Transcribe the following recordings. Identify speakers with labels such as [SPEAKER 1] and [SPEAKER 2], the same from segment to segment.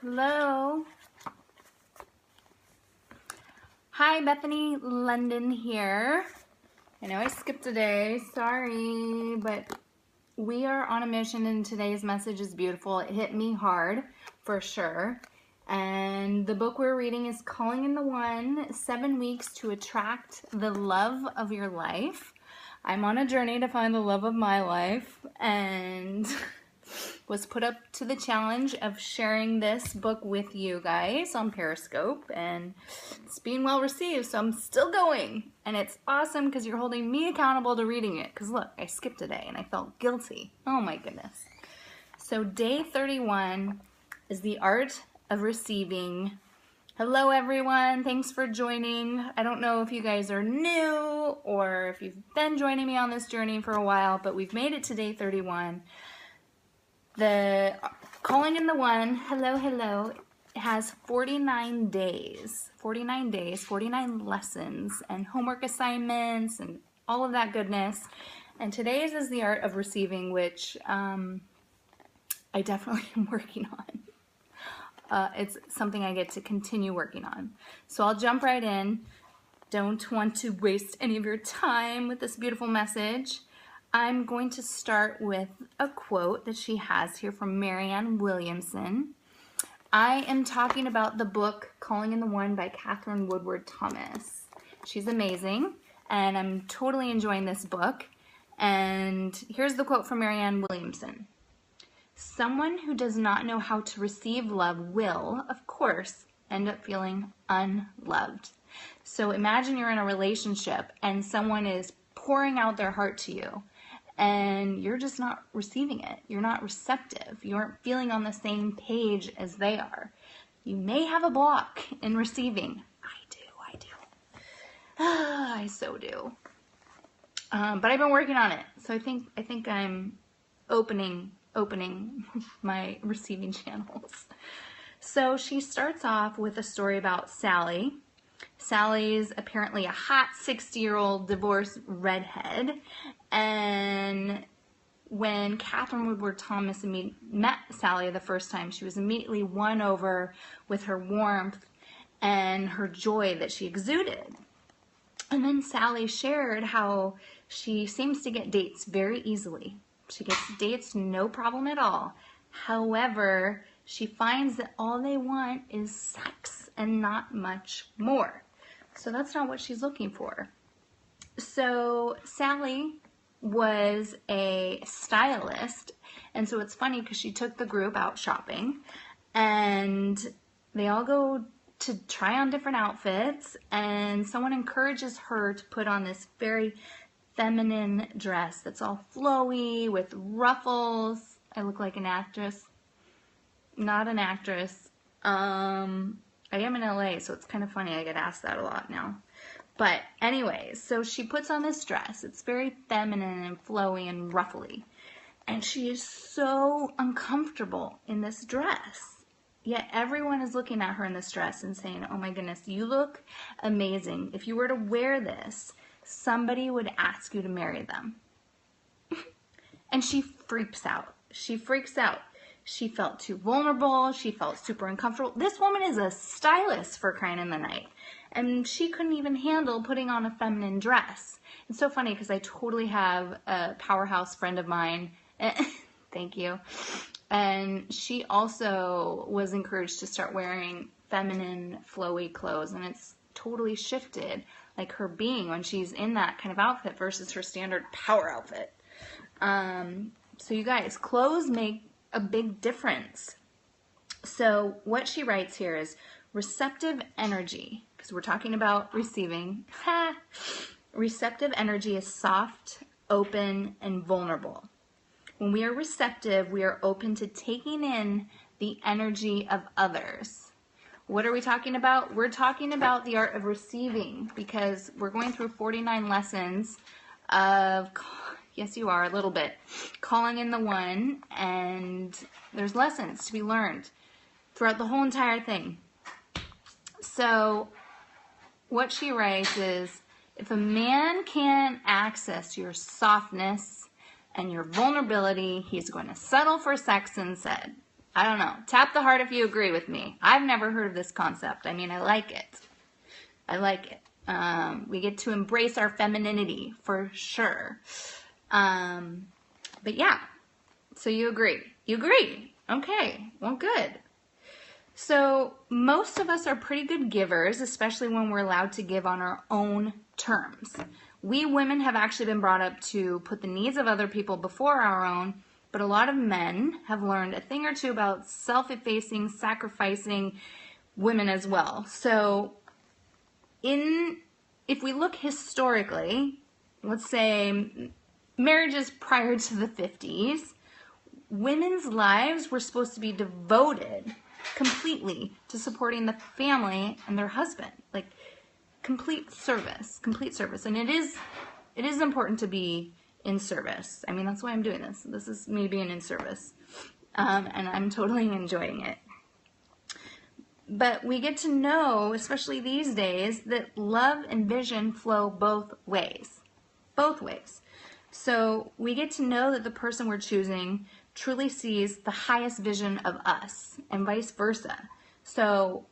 [SPEAKER 1] Hello. Hi, Bethany, Londyn here. I know I skipped a day, sorry, but we are on a mission and today's message is beautiful. It hit me hard, for sure. And the book we're reading is Calling in the One, 7 Weeks to Attract the Love of Your Life. I'm on a journey to find the love of my life and was put up to the challenge of sharing this book with you guys on Periscope, and it's being well received, so I'm still going. And it's awesome because you're holding me accountable to reading it, because look, I skipped a day and I felt guilty. Oh my goodness. So day 31 is the art of receiving. Hello everyone, thanks for joining. I don't know if you guys are new or if you've been joining me on this journey for a while, but we've made it to day 31. The Calling in the One, hello, it has 49 days, 49 lessons and homework assignments and all of that goodness. And today's is the art of receiving, which I definitely am working on. It's something I get to continue working on. So I'll jump right in. Don't want to waste any of your time with this beautiful message. I'm going to start with a quote that she has here from Marianne Williamson. I am talking about the book Calling in the One by Catherine Woodward Thomas. She's amazing, and I'm totally enjoying this book. And here's the quote from Marianne Williamson. Someone who does not know how to receive love will, of course, end up feeling unloved. So imagine you're in a relationship and someone is pouring out their heart to you and you're just not receiving it. You're not receptive. You aren't feeling on the same page as they are. You may have a block in receiving. I do. I so do. But I've been working on it. So I think I'm opening my receiving channels. So she starts off with a story about Sally. Sally's apparently a hot 60-year-old divorced redhead, and when Catherine Woodward Thomas met Sally the first time, she was immediately won over with her warmth and her joy that she exuded. And then Sally shared how she seems to get dates very easily. She gets dates no problem at all. However, she finds that all they want is sex and not much more. So that's not what she's looking for. So Sally was a stylist, and so it's funny because she took the group out shopping and they all go to try on different outfits, and someone encourages her to put on this very feminine dress that's all flowy with ruffles. I look like an actress. Not an actress. I am in LA, so it's kind of funny. I get asked that a lot now. But anyways, so she puts on this dress. It's very feminine and flowy and ruffly. And she is so uncomfortable in this dress. Yet everyone is looking at her in this dress and saying, oh my goodness, you look amazing. If you were to wear this, somebody would ask you to marry them. And she freaks out. She freaks out. She felt too vulnerable. She felt super uncomfortable. This woman is a stylist, for crying in the night. And she couldn't even handle putting on a feminine dress. It's so funny because I totally have a powerhouse friend of mine. Thank you. And she also was encouraged to start wearing feminine, flowy clothes. And it's totally shifted, like her being when she's in that kind of outfit versus her standard power outfit. So you guys, clothes make a big difference. So what she writes here is receptive energy, because we're talking about receiving. Receptive energy is soft, open, and vulnerable. When we are receptive, we are open to taking in the energy of others. What are we talking about? We're talking about the art of receiving, because we're going through 49 lessons of, yes you are, a little bit, Calling in the One, and there's lessons to be learned throughout the whole entire thing. So what she writes is, if a man can't access your softness and your vulnerability, he's going to settle for sex instead. I don't know. Tap the heart if you agree with me. I've never heard of this concept. I mean, I like it. I like it. We get to embrace our femininity for sure. But yeah, so you agree. You agree. Okay, well, good. So most of us are pretty good givers, especially when we're allowed to give on our own terms. We women have actually been brought up to put the needs of other people before our own, but a lot of men have learned a thing or two about self-effacing, sacrificing women as well. So if we look historically, let's say marriages prior to the 50s, women's lives were supposed to be devoted completely to supporting the family and their husband, like complete service. And it is important to be in service. I mean, that's why I'm doing this. This is me being in service, and I'm totally enjoying it. But we get to know, especially these days, that love and vision flow both ways. So we get to know that the person we're choosing truly sees the highest vision of us, and vice versa. So,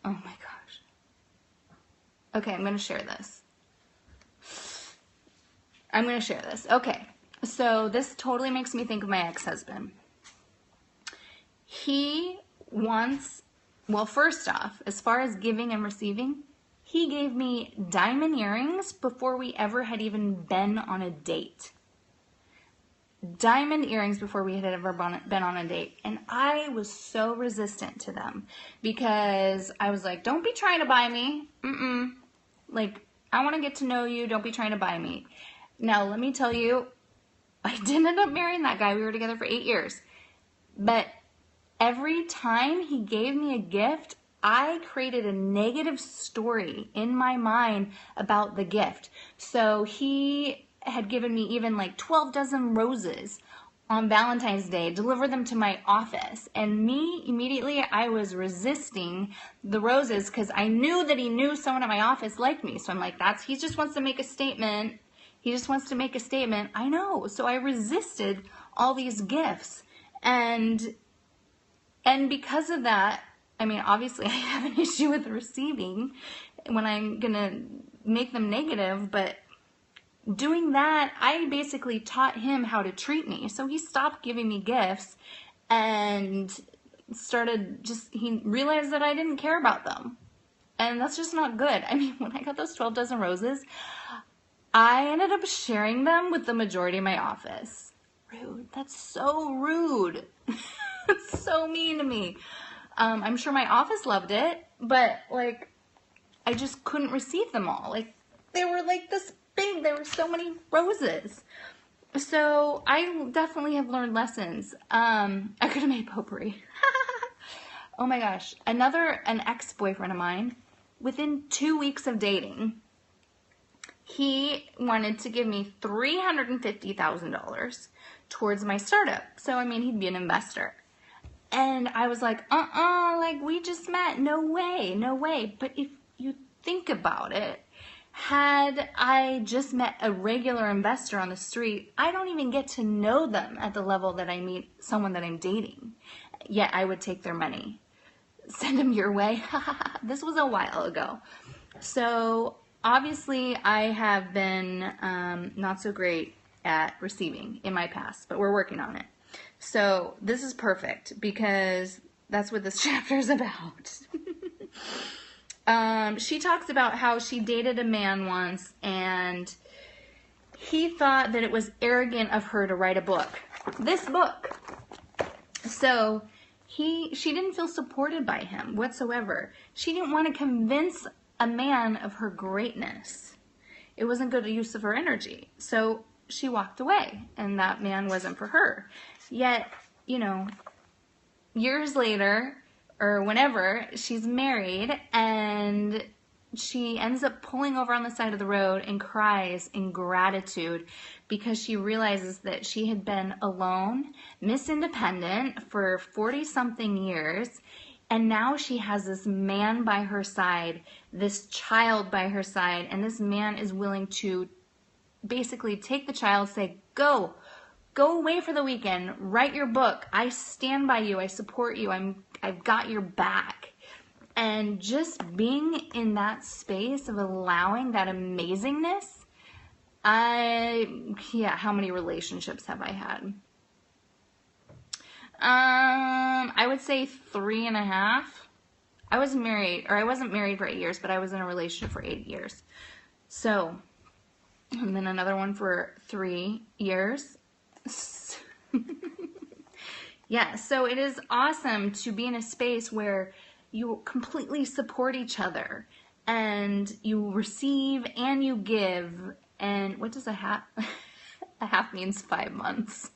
[SPEAKER 1] oh my gosh. Okay, I'm going to share this. Okay, so this totally makes me think of my ex-husband. He wants, well, first off, as far as giving and receiving, he gave me diamond earrings before we ever had even been on a date. Diamond earrings before we had ever been on a date. And I was so resistant to them because I was like, don't be trying to buy me. Like, I want to get to know you. Don't be trying to buy me. Now, let me tell you, I didn't end up marrying that guy. We were together for 8 years. But every time he gave me a gift, I created a negative story in my mind about the gift. So he had given me even like 12 dozen roses on Valentine's Day, delivered them to my office. And me, immediately, I was resisting the roses because I knew that he knew someone at my office liked me. So I'm like, he just wants to make a statement. I know. So I resisted all these gifts. And because of that, I mean, obviously I have an issue with receiving when I'm going to make them negative, but doing that, I basically taught him how to treat me. So he stopped giving me gifts and he realized that I didn't care about them. And that's just not good. I mean, when I got those 12 dozen roses, I ended up sharing them with the majority of my office. Rude. That's so rude. That's so mean to me. I'm sure my office loved it, but like, I just couldn't receive them all. Like, they were like this big. There were so many roses. So I definitely have learned lessons. I could have made potpourri. Oh my gosh. An ex-boyfriend of mine, within 2 weeks of dating, he wanted to give me $350,000 towards my startup. So, I mean, he'd be an investor. And I was like, like, we just met. No way. But if you think about it, had I just met a regular investor on the street, I don't even get to know them at the level that I meet someone that I'm dating. Yet I would take their money. Send them your way. This was a while ago. So obviously I have been not so great at receiving in my past, but we're working on it. So this is perfect because that's what this chapter is about. She talks about how she dated a man once and he thought that it was arrogant of her to write a book. This book. So she didn't feel supported by him whatsoever. She didn't want to convince a man of her greatness. It wasn't good use of her energy. So she walked away and that man wasn't for her. Yet, you know, years later, or whenever, she's married and she ends up pulling over on the side of the road and cries in gratitude because she realizes that she had been alone, Miss Independent for 40-something years, and now she has this man by her side, this child by her side, and this man is willing to basically take the child, say, go Go away for the weekend. Write your book. I stand by you. I support you. I've got your back. And just being in that space of allowing that amazingness, how many relationships have I had? I would say 3.5. I wasn't married for 8 years, but I was in a relationship for 8 years. So, and then another one for 3 years. Yeah, so it is awesome to be in a space where you completely support each other and you receive and you give. And what does a half? A half means 5 months.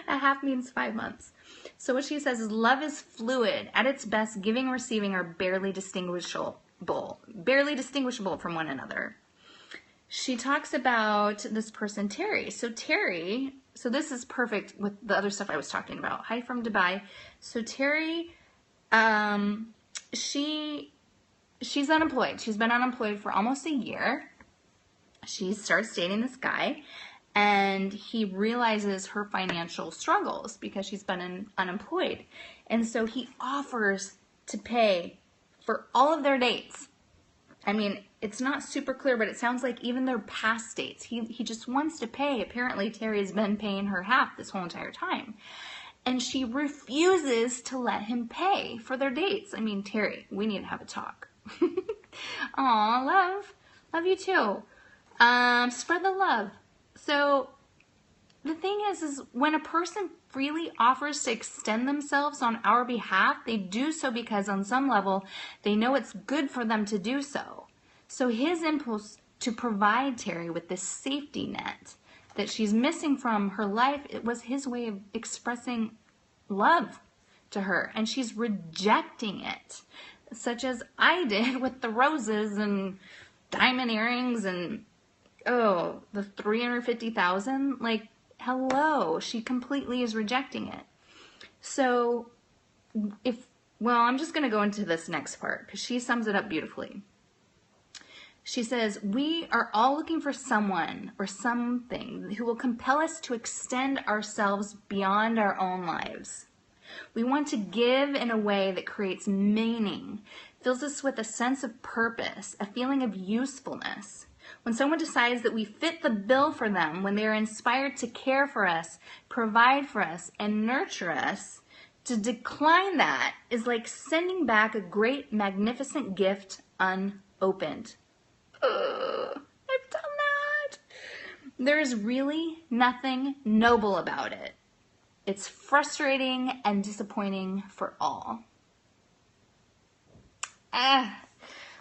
[SPEAKER 1] A half means 5 months. So what she says is, love is fluid. At its best, giving and receiving are barely distinguishable from one another. She talks about this person, Terry. So Terry, so this is perfect with the other stuff I was talking about. Hi from Dubai. So Terry, she's unemployed. She's been unemployed for almost a year. She starts dating this guy, and he realizes her financial struggles because she's been unemployed. And so he offers to pay for all of their dates. I mean, it's not super clear, but it sounds like even their past dates. He just wants to pay. Apparently, Terry's been paying her half this whole entire time. And she refuses to let him pay for their dates. I mean, Terry, we need to have a talk. Aw, love. Love you too. Spread the love. So the thing is when a person freely offers to extend themselves on our behalf, they do so because on some level they know it's good for them to do so. So his impulse to provide Terry with this safety net that she's missing from her life, it was his way of expressing love to her, and she's rejecting it, such as I did with the roses and diamond earrings and the 350,000. Like, hello, she completely is rejecting it. So I'm just going to go into this next part because she sums it up beautifully. She says, we are all looking for someone or something who will compel us to extend ourselves beyond our own lives. We want to give in a way that creates meaning, fills us with a sense of purpose, a feeling of usefulness. When someone decides that we fit the bill for them, when they are inspired to care for us, provide for us, and nurture us, to decline that is like sending back a great, magnificent gift unopened. I've done that. There is really nothing noble about it. It's frustrating and disappointing for all.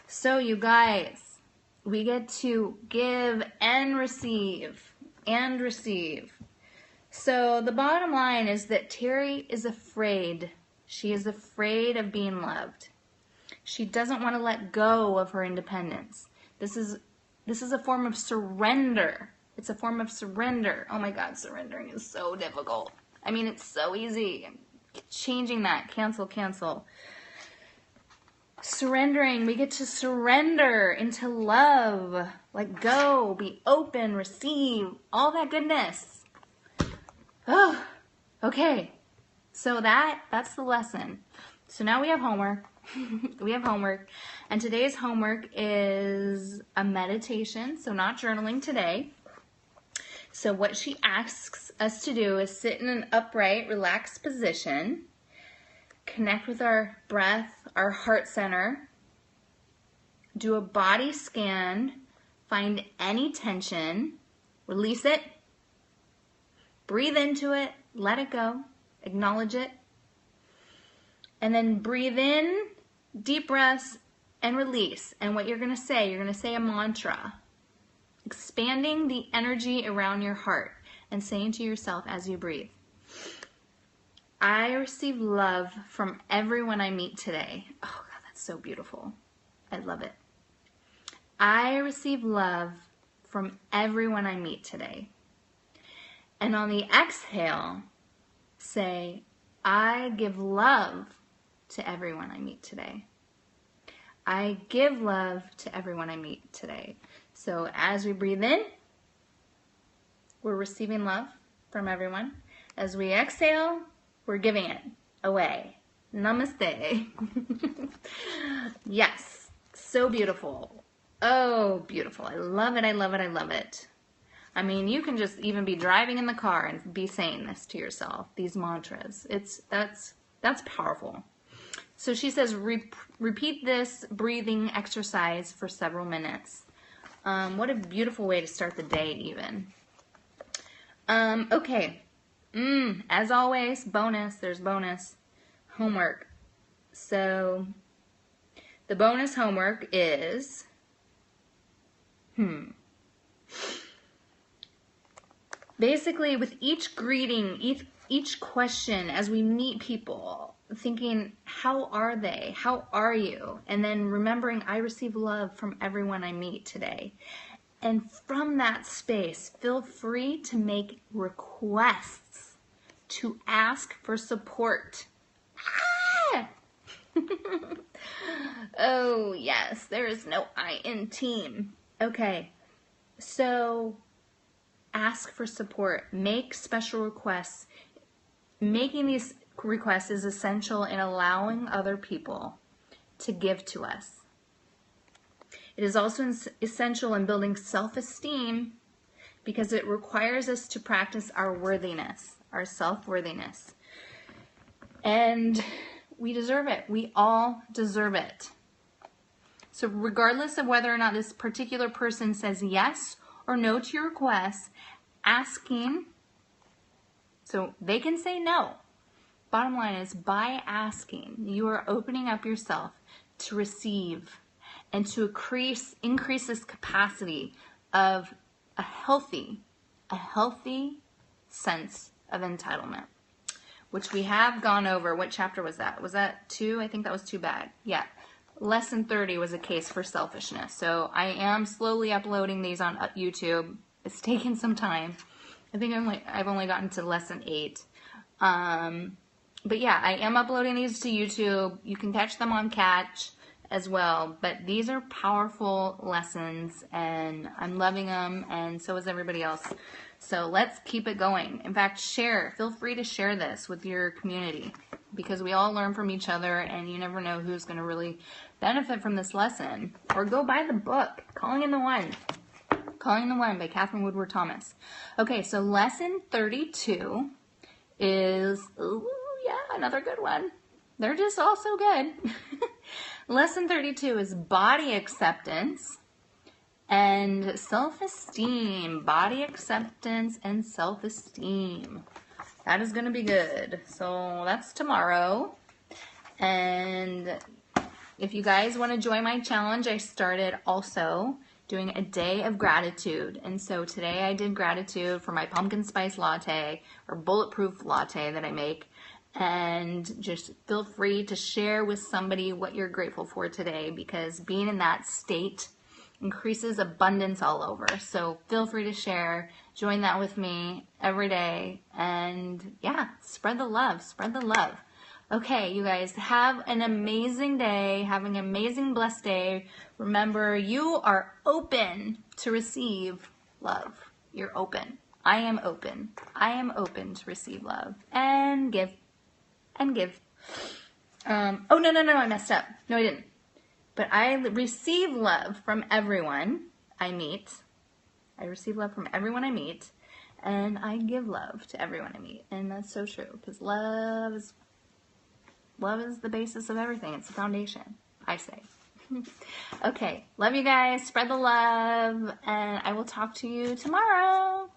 [SPEAKER 1] So you guys, we get to give and receive and receive. So the bottom line is that Terry is afraid. She is afraid of being loved. She doesn't want to let go of her independence. This is a form of surrender. It's a form of surrender. Oh my God, surrendering is so difficult. I mean, it's so easy. Changing that. Cancel. Surrendering. We get to surrender into love. Let go. Be open. Receive. All that goodness. Oh, okay. So that's the lesson. So now we have homework. And today's homework is a meditation, so not journaling today. So what she asks us to do is sit in an upright, relaxed position, connect with our breath, our heart center, do a body scan, find any tension, release it, breathe into it, let it go, acknowledge it, and then breathe in, deep breaths, and release. And what you're going to say a mantra, expanding the energy around your heart and saying to yourself as you breathe, I receive love from everyone I meet today. Oh God, that's so beautiful. I love it. I receive love from everyone I meet today. And on the exhale, say, I give love to everyone I meet today. I give love to everyone I meet today. So as we breathe in, we're receiving love from everyone. As we exhale, we're giving it away. Namaste. Yes, so beautiful. Oh, beautiful. I love it, I love it, I love it. I mean, you can just even be driving in the car and be saying this to yourself, these mantras. That's powerful. So she says, repeat this breathing exercise for several minutes. What a beautiful way to start the day even. Okay. As always, bonus, there's bonus homework. So the bonus homework is, basically with each greeting, each question, as we meet people, thinking, how are they? How are you? And then remembering, I receive love from everyone I meet today. And from that space, feel free to make requests, to ask for support. Ah! Oh, yes, there is no I in team. Okay, so ask for support. Make special requests. Making these requests is essential in allowing other people to give to us. It is also essential in building self-esteem because it requires us to practice our worthiness, our self-worthiness. And we deserve it. We all deserve it. So regardless of whether or not this particular person says yes or no to your request, asking, so they can say no. Bottom line is, by asking, you are opening up yourself to receive and to increase this capacity of a healthy sense of entitlement, which we have gone over. What chapter was that? Was that 2? I think that was too bad. Yeah. Lesson 30 was a case for selfishness. So I am slowly uploading these on YouTube. It's taken some time. I think I've only gotten to lesson 8. But yeah, I am uploading these to YouTube. You can catch them on Catch as well. But these are powerful lessons, and I'm loving them, and so is everybody else. So let's keep it going. In fact, share. Feel free to share this with your community, because we all learn from each other, and you never know who's going to really benefit from this lesson. Or go buy the book, Calling in the One. Calling the One by Catherine Woodward Thomas. Okay, so lesson 32 is, ooh, yeah, another good one. They're just all so good. Lesson 32 is body acceptance and self-esteem. Body acceptance and self-esteem. That is going to be good. So that's tomorrow. And if you guys want to join my challenge, I started also doing a day of gratitude. And so today I did gratitude for my pumpkin spice latte or bulletproof latte that I make. And just feel free to share with somebody what you're grateful for today, because being in that state increases abundance all over. So feel free to share. Join that with me every day. And yeah, spread the love. Spread the love. Okay, you guys, have an amazing day. Have an amazing, blessed day. Remember, you are open to receive love. You're open. I am open. I am open to receive love and give. And give. Oh, no, I messed up. No, I didn't. But I receive love from everyone I meet. I receive love from everyone I meet. And I give love to everyone I meet. And that's so true. Because love is the basis of everything. It's the foundation, I say. Okay. Love you guys. Spread the love. And I will talk to you tomorrow.